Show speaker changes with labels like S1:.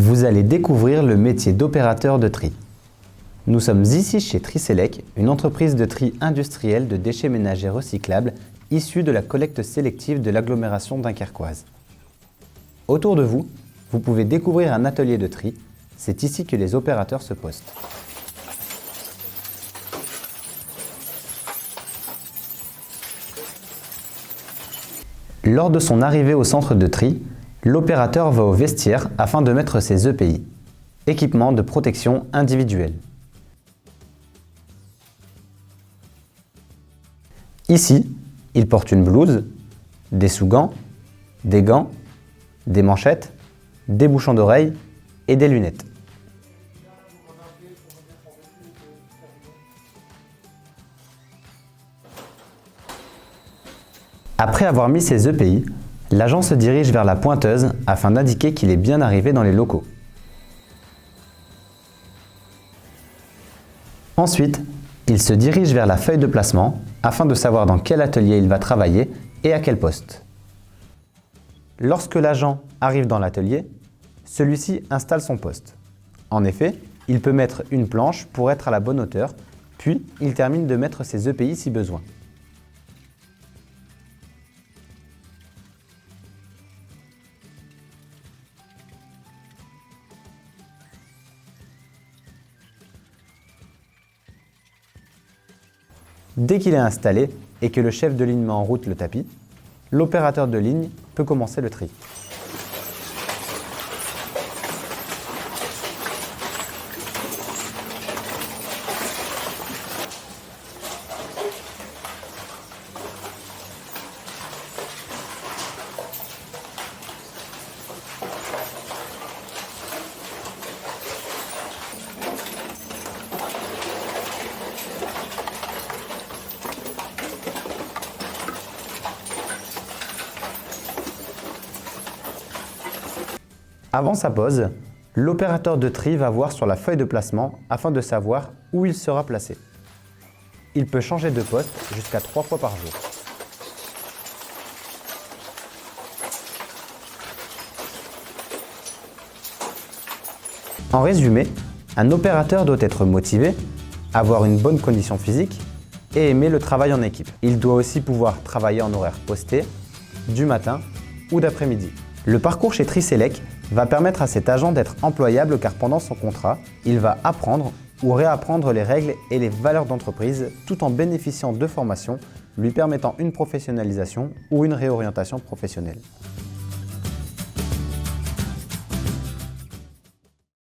S1: Vous allez découvrir le métier d'opérateur de tri. Nous sommes ici chez Triselec, une entreprise de tri industriel de déchets ménagers recyclables issus de la collecte sélective de l'agglomération dunkerquoise. Autour de vous, vous pouvez découvrir un atelier de tri. C'est ici que les opérateurs se postent. Lors de son arrivée au centre de tri, l'opérateur va au vestiaire afin de mettre ses EPI, équipements de protection individuelle. Ici, il porte une blouse, des sous-gants, des gants, des manchettes, des bouchons d'oreilles et des lunettes. Après avoir mis ses EPI, l'agent se dirige vers la pointeuse afin d'indiquer qu'il est bien arrivé dans les locaux. Ensuite, il se dirige vers la feuille de placement afin de savoir dans quel atelier il va travailler et à quel poste. Lorsque l'agent arrive dans l'atelier, celui-ci installe son poste. En effet, il peut mettre une planche pour être à la bonne hauteur, puis il termine de mettre ses EPI si besoin. Dès qu'il est installé et que le chef de ligne met en route le tapis, l'opérateur de ligne peut commencer le tri. Avant sa pause, l'opérateur de tri va voir sur la feuille de placement afin de savoir où il sera placé. Il peut changer de poste jusqu'à 3 fois par jour. En résumé, un opérateur doit être motivé, avoir une bonne condition physique et aimer le travail en équipe. Il doit aussi pouvoir travailler en horaire posté, du matin ou d'après-midi. Le parcours chez Triselec va permettre à cet agent d'être employable car pendant son contrat, il va apprendre ou réapprendre les règles et les valeurs d'entreprise tout en bénéficiant de formations lui permettant une professionnalisation ou une réorientation professionnelle.